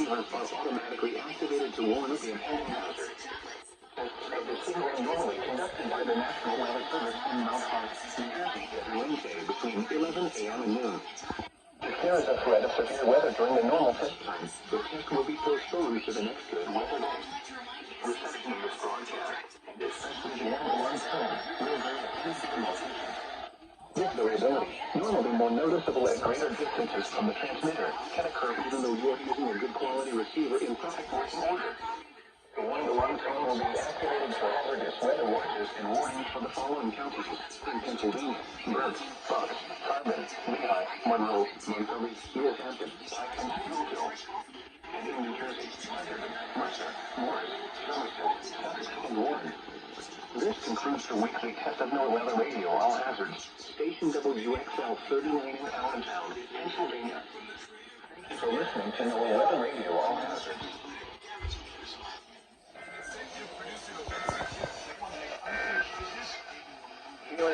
receivers are automatically activated to warn of the impending hazard. Of the signal normally conducted by the National Weather Service in Mount Hope, New Jersey, every Wednesday between 11 a.m. and noon. If there is a threat of severe weather during the normal test time, the test will be postponed to the next good weather day. Reception of this broadcast, especially the one tone, will vary at different locations. This variability, normally more noticeable at greater distances from the transmitter, can occur even though you are using a good quality receiver in perfect working order. The one-to-one tone will be activated for hazardous weather watches and warnings for the following counties: in Pennsylvania, Burke, Bucks, Carbon, Lehigh, Monroe, Montgomery, East Hampton, Pike, and Springfield. And in New Jersey, Lebanon, Mercer, Morris, Somerset, Sussex, and Warren. This concludes the weekly test of NOAA Weather Radio All Hazards. Station WXL 39 in Allentown, Pennsylvania. Thank you for listening to NOAA Weather Radio All Hazards.